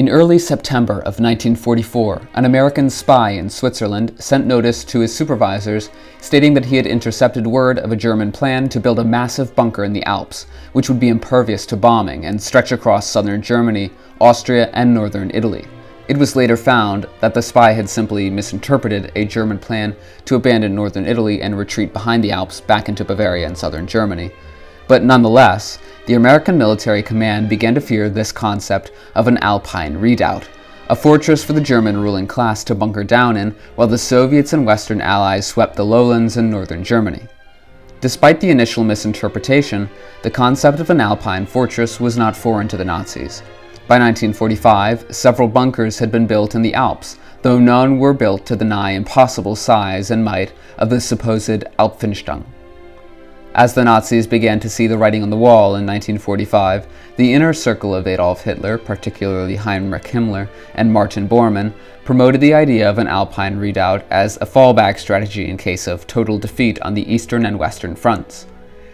In early September of 1944, an American spy in Switzerland sent notice to his supervisors stating that he had intercepted word of a German plan to build a massive bunker in the Alps, which would be impervious to bombing and stretch across southern Germany, Austria, and northern Italy. It was later found that the spy had simply misinterpreted a German plan to abandon northern Italy and retreat behind the Alps back into Bavaria and southern Germany. But nonetheless, the American military command began to fear this concept of an Alpine redoubt, a fortress for the German ruling class to bunker down in while the Soviets and Western allies swept the lowlands and northern Germany. Despite the initial misinterpretation, the concept of an Alpine fortress was not foreign to the Nazis. By 1945, several bunkers had been built in the Alps, though none were built to the nigh impossible size and might of the supposed Alpenfestung. As the Nazis began to see the writing on the wall in 1945, the inner circle of Adolf Hitler, particularly Heinrich Himmler and Martin Bormann, promoted the idea of an Alpine redoubt as a fallback strategy in case of total defeat on the eastern and western fronts.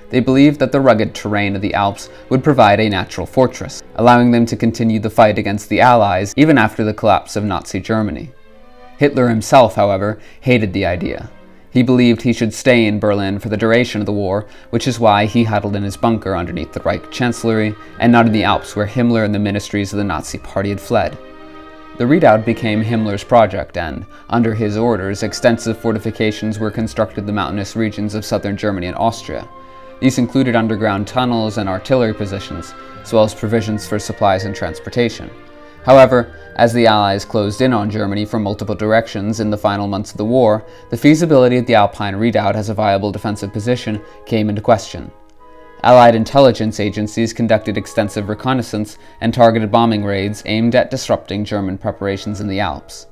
They believed that the rugged terrain of the Alps would provide a natural fortress, allowing them to continue the fight against the Allies even after the collapse of Nazi Germany. Hitler himself, however, hated the idea. He believed he should stay in Berlin for the duration of the war, which is why he huddled in his bunker underneath the Reich Chancellery, and not in the Alps where Himmler and the ministries of the Nazi Party had fled. The redoubt became Himmler's project, and, under his orders, extensive fortifications were constructed in the mountainous regions of southern Germany and Austria. These included underground tunnels and artillery positions, as well as provisions for supplies and transportation. However, as the Allies closed in on Germany from multiple directions in the final months of the war, the feasibility of the Alpine redoubt as a viable defensive position came into question. Allied intelligence agencies conducted extensive reconnaissance and targeted bombing raids aimed at disrupting German preparations in the Alps.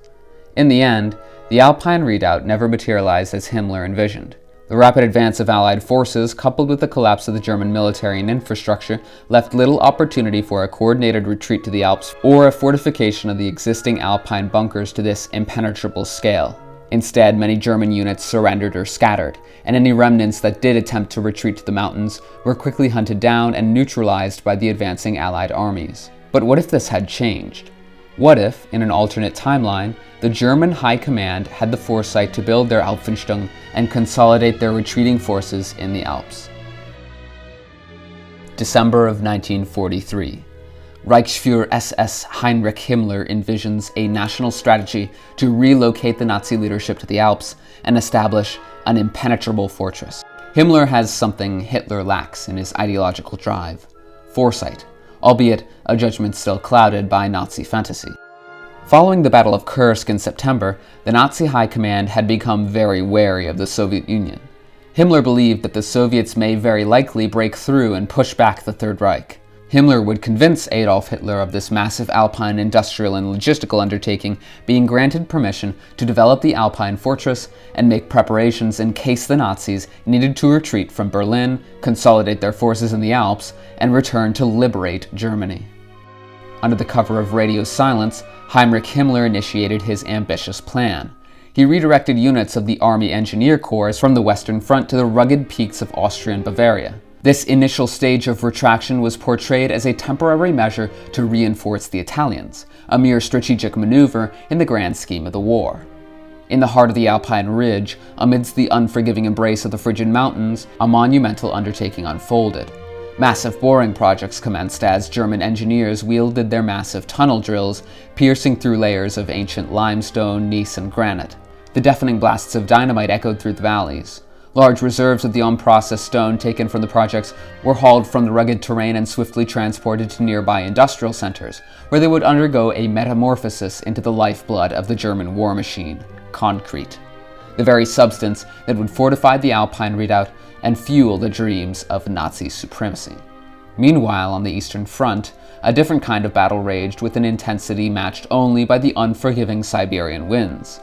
In the end, the Alpine redoubt never materialized as Himmler envisioned. The rapid advance of Allied forces, coupled with the collapse of the German military and infrastructure, left little opportunity for a coordinated retreat to the Alps or a fortification of the existing Alpine bunkers to this impenetrable scale. Instead, many German units surrendered or scattered, and any remnants that did attempt to retreat to the mountains were quickly hunted down and neutralized by the advancing Allied armies. But what if this had changed? What if, in an alternate timeline, the German High Command had the foresight to build their Alpenfestung and consolidate their retreating forces in the Alps? December of 1943. Reichsfuhrer SS Heinrich Himmler envisions a national strategy to relocate the Nazi leadership to the Alps and establish an impenetrable fortress. Himmler has something Hitler lacks in his ideological drive: foresight, albeit a judgment still clouded by Nazi fantasy. Following the Battle of Kursk in September, the Nazi High Command had become very wary of the Soviet Union. Himmler believed that the Soviets may very likely break through and push back the Third Reich. Himmler would convince Adolf Hitler of this massive Alpine industrial and logistical undertaking, being granted permission to develop the Alpine fortress and make preparations in case the Nazis needed to retreat from Berlin, consolidate their forces in the Alps, and return to liberate Germany. Under the cover of radio silence, Heinrich Himmler initiated his ambitious plan. He redirected units of the Army Engineer Corps from the Western Front to the rugged peaks of Austria and Bavaria. This initial stage of retraction was portrayed as a temporary measure to reinforce the Italians, a mere strategic maneuver in the grand scheme of the war. In the heart of the Alpine Ridge, amidst the unforgiving embrace of the frigid mountains, a monumental undertaking unfolded. Massive boring projects commenced as German engineers wielded their massive tunnel drills, piercing through layers of ancient limestone, gneiss, and granite. The deafening blasts of dynamite echoed through the valleys. Large reserves of the unprocessed stone taken from the projects were hauled from the rugged terrain and swiftly transported to nearby industrial centers, where they would undergo a metamorphosis into the lifeblood of the German war machine: concrete. The very substance that would fortify the Alpine redoubt and fuel the dreams of Nazi supremacy. Meanwhile, on the Eastern Front, a different kind of battle raged with an intensity matched only by the unforgiving Siberian winds.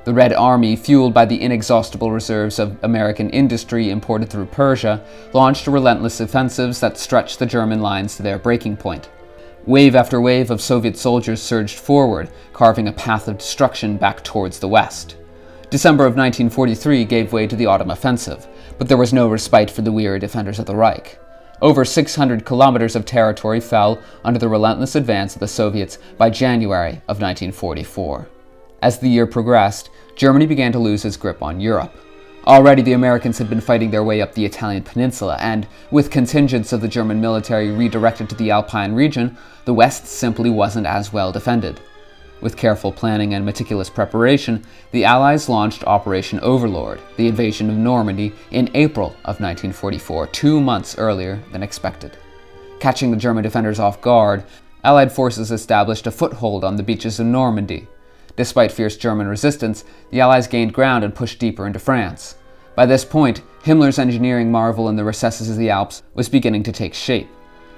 The Red Army, fueled by the inexhaustible reserves of American industry imported through Persia, launched relentless offensives that stretched the German lines to their breaking point. Wave after wave of Soviet soldiers surged forward, carving a path of destruction back towards the west. December of 1943 gave way to the autumn offensive, but there was no respite for the weary defenders of the Reich. Over 600 kilometers of territory fell under the relentless advance of the Soviets by January of 1944. As the year progressed, Germany began to lose its grip on Europe. Already the Americans had been fighting their way up the Italian peninsula, and with contingents of the German military redirected to the Alpine region, the West simply wasn't as well defended. With careful planning and meticulous preparation, the Allies launched Operation Overlord, the invasion of Normandy, in April of 1944, 2 months earlier than expected. Catching the German defenders off guard, Allied forces established a foothold on the beaches of Normandy. Despite fierce German resistance, the Allies gained ground and pushed deeper into France. By this point, Himmler's engineering marvel in the recesses of the Alps was beginning to take shape.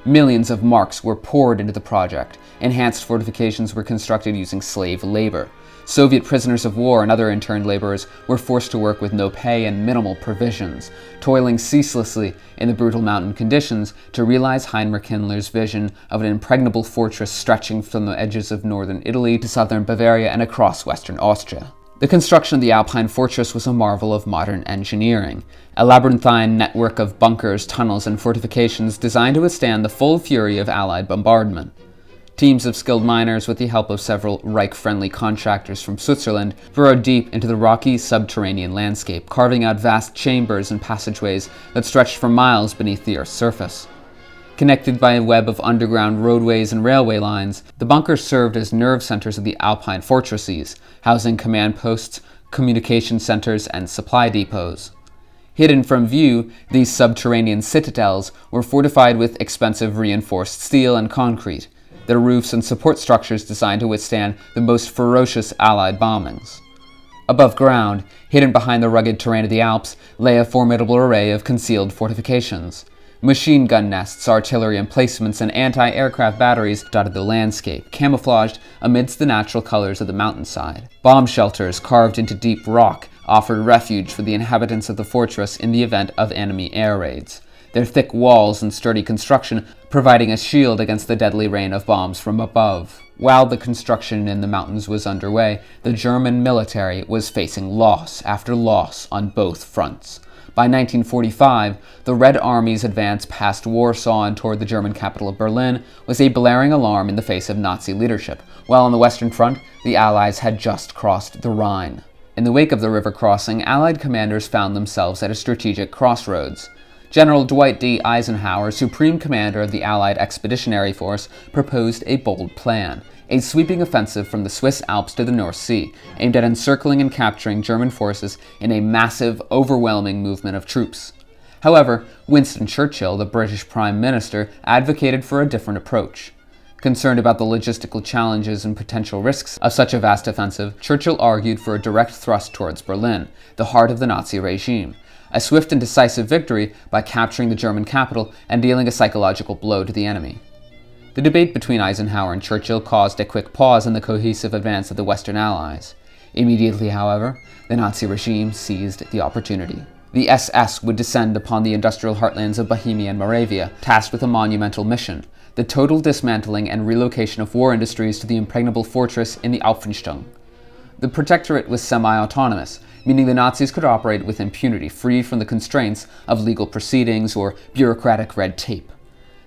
Millions of marks were poured into the project. Enhanced fortifications were constructed using slave labor. Soviet prisoners of war and other interned laborers were forced to work with no pay and minimal provisions, toiling ceaselessly in the brutal mountain conditions to realize Heinrich Himmler's vision of an impregnable fortress stretching from the edges of northern Italy to southern Bavaria and across western Austria. The construction of the Alpine fortress was a marvel of modern engineering, a labyrinthine network of bunkers, tunnels, and fortifications designed to withstand the full fury of Allied bombardment. Teams of skilled miners, with the help of several Reich-friendly contractors from Switzerland, burrowed deep into the rocky subterranean landscape, carving out vast chambers and passageways that stretched for miles beneath the Earth's surface. Connected by a web of underground roadways and railway lines, the bunkers served as nerve centers of the Alpine fortresses, housing command posts, communication centers, and supply depots. Hidden from view, these subterranean citadels were fortified with expensive reinforced steel and concrete, their roofs and support structures designed to withstand the most ferocious Allied bombings. Above ground, hidden behind the rugged terrain of the Alps, lay a formidable array of concealed fortifications. Machine gun nests, artillery emplacements, and anti-aircraft batteries dotted the landscape, camouflaged amidst the natural colors of the mountainside. Bomb shelters carved into deep rock offered refuge for the inhabitants of the fortress in the event of enemy air raids, their thick walls and sturdy construction providing a shield against the deadly rain of bombs from above. While the construction in the mountains was underway, the German military was facing loss after loss on both fronts. By 1945, the Red Army's advance past Warsaw and toward the German capital of Berlin was a blaring alarm in the face of Nazi leadership, while on the Western Front, the Allies had just crossed the Rhine. In the wake of the river crossing, Allied commanders found themselves at a strategic crossroads. General Dwight D. Eisenhower, Supreme Commander of the Allied Expeditionary Force, proposed a bold plan, a sweeping offensive from the Swiss Alps to the North Sea, aimed at encircling and capturing German forces in a massive, overwhelming movement of troops. However, Winston Churchill, the British Prime Minister, advocated for a different approach. Concerned about the logistical challenges and potential risks of such a vast offensive, Churchill argued for a direct thrust towards Berlin, the heart of the Nazi regime, a swift and decisive victory by capturing the German capital and dealing a psychological blow to the enemy. The debate between Eisenhower and Churchill caused a quick pause in the cohesive advance of the Western Allies. Immediately, however, the Nazi regime seized the opportunity. The SS would descend upon the industrial heartlands of Bohemia and Moravia, tasked with a monumental mission: the total dismantling and relocation of war industries to the impregnable fortress in the Alpenfestung. The protectorate was semi-autonomous, meaning the Nazis could operate with impunity, free from the constraints of legal proceedings or bureaucratic red tape.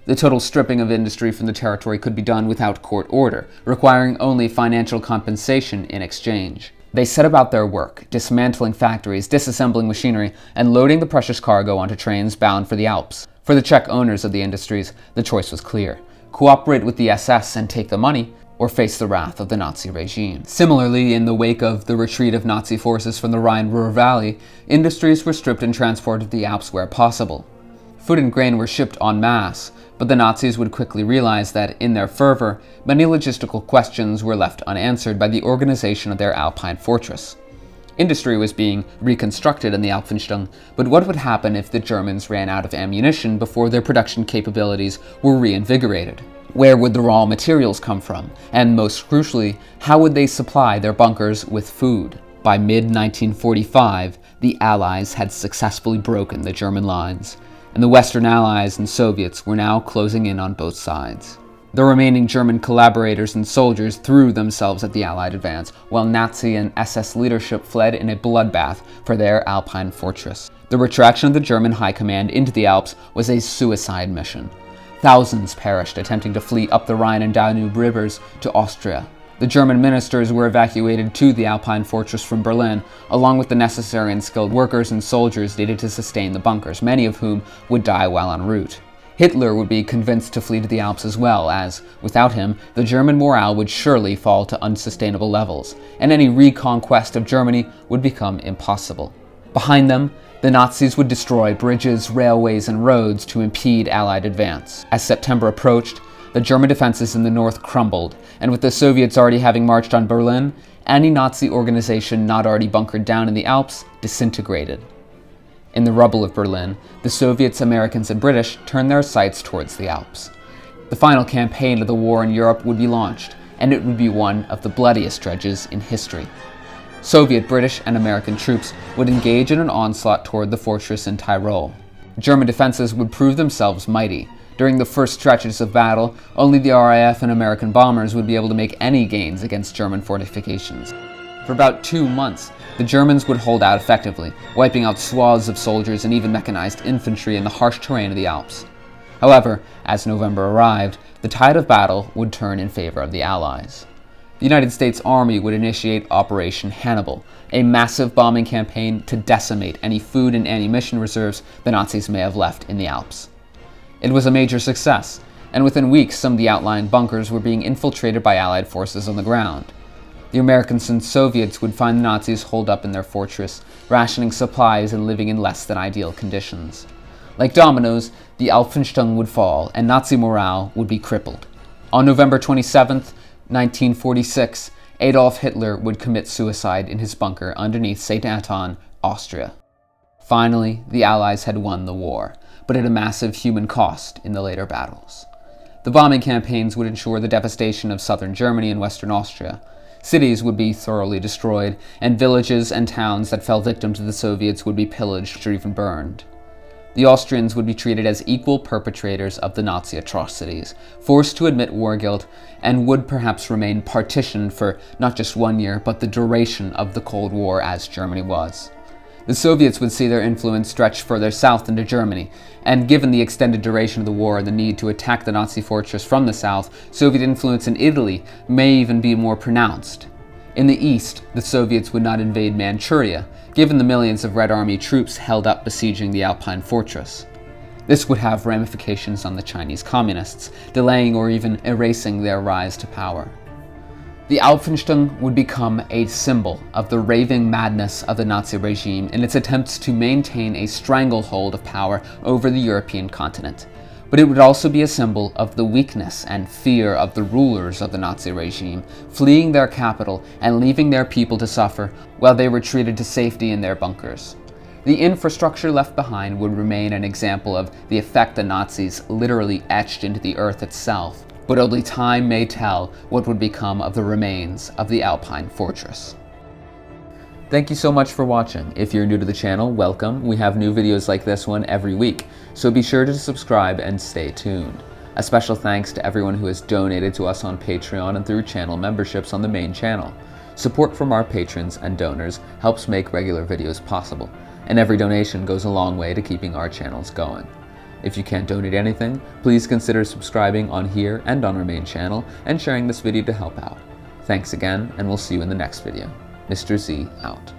The total stripping of industry from the territory could be done without court order, requiring only financial compensation in exchange. They set about their work, dismantling factories, disassembling machinery, and loading the precious cargo onto trains bound for the Alps. For the Czech owners of the industries, the choice was clear: cooperate with the SS and take the money, or face the wrath of the Nazi regime. Similarly, in the wake of the retreat of Nazi forces from the Rhine-Ruhr Valley, industries were stripped and transported to the Alps where possible. Food and grain were shipped en masse, but the Nazis would quickly realize that, in their fervor, many logistical questions were left unanswered by the organization of their Alpine fortress. Industry was being reconstructed in the Alpenfestung, but what would happen if the Germans ran out of ammunition before their production capabilities were reinvigorated? Where would the raw materials come from? And most crucially, how would they supply their bunkers with food? By mid-1945, the Allies had successfully broken the German lines, and the Western Allies and Soviets were now closing in on both sides. The remaining German collaborators and soldiers threw themselves at the Allied advance, while Nazi and SS leadership fled in a bloodbath for their Alpine fortress. The retraction of the German high command into the Alps was a suicide mission. Thousands perished attempting to flee up the Rhine and Danube rivers to Austria. The German ministers were evacuated to the Alpine fortress from Berlin, along with the necessary and skilled workers and soldiers needed to sustain the bunkers, many of whom would die while en route. Hitler would be convinced to flee to the Alps as well, as, without him, the German morale would surely fall to unsustainable levels, and any reconquest of Germany would become impossible. Behind them, the Nazis would destroy bridges, railways, and roads to impede Allied advance. As September approached, the German defenses in the north crumbled, and with the Soviets already having marched on Berlin, any Nazi organization not already bunkered down in the Alps disintegrated. In the rubble of Berlin, the Soviets, Americans, and British turned their sights towards the Alps. The final campaign of the war in Europe would be launched, and it would be one of the bloodiest dredges in history. Soviet, British, and American troops would engage in an onslaught toward the fortress in Tyrol. German defenses would prove themselves mighty. During the first stretches of battle, only the RAF and American bombers would be able to make any gains against German fortifications. For about 2 months, the Germans would hold out effectively, wiping out swaths of soldiers and even mechanized infantry in the harsh terrain of the Alps. However, as November arrived, the tide of battle would turn in favor of the Allies. The United States Army would initiate Operation Hannibal, a massive bombing campaign to decimate any food and ammunition reserves the Nazis may have left in the Alps. It was a major success, and within weeks some of the outlying bunkers were being infiltrated by Allied forces on the ground. The Americans and Soviets would find the Nazis holed up in their fortress, rationing supplies and living in less than ideal conditions. Like dominoes, the Alpenfestung would fall, and Nazi morale would be crippled. On November 27, 1946, Adolf Hitler would commit suicide in his bunker underneath St. Anton, Austria. Finally, the Allies had won the war, but at a massive human cost in the later battles. The bombing campaigns would ensure the devastation of southern Germany and western Austria. Cities would be thoroughly destroyed, and villages and towns that fell victim to the Soviets would be pillaged or even burned. The Austrians would be treated as equal perpetrators of the Nazi atrocities, forced to admit war guilt, and would perhaps remain partitioned for not just 1 year, but the duration of the Cold War as Germany was. The Soviets would see their influence stretch further south into Germany, and given the extended duration of the war and the need to attack the Nazi fortress from the south, Soviet influence in Italy may even be more pronounced. In the east, the Soviets would not invade Manchuria, given the millions of Red Army troops held up besieging the Alpine fortress. This would have ramifications on the Chinese communists, delaying or even erasing their rise to power. The Alpenfestung would become a symbol of the raving madness of the Nazi regime in its attempts to maintain a stranglehold of power over the European continent. But it would also be a symbol of the weakness and fear of the rulers of the Nazi regime, fleeing their capital and leaving their people to suffer while they retreated to safety in their bunkers. The infrastructure left behind would remain an example of the effect the Nazis literally etched into the earth itself, but only time may tell what would become of the remains of the Alpine fortress. Thank you so much for watching. If you're new to the channel, welcome. We have new videos like this one every week, so be sure to subscribe and stay tuned. A special thanks to everyone who has donated to us on Patreon and through channel memberships on the main channel. Support from our patrons and donors helps make regular videos possible, and every donation goes a long way to keeping our channels going. If you can't donate anything, please consider subscribing on here and on our main channel and sharing this video to help out. Thanks again, and we'll see you in the next video. Mr. Z out.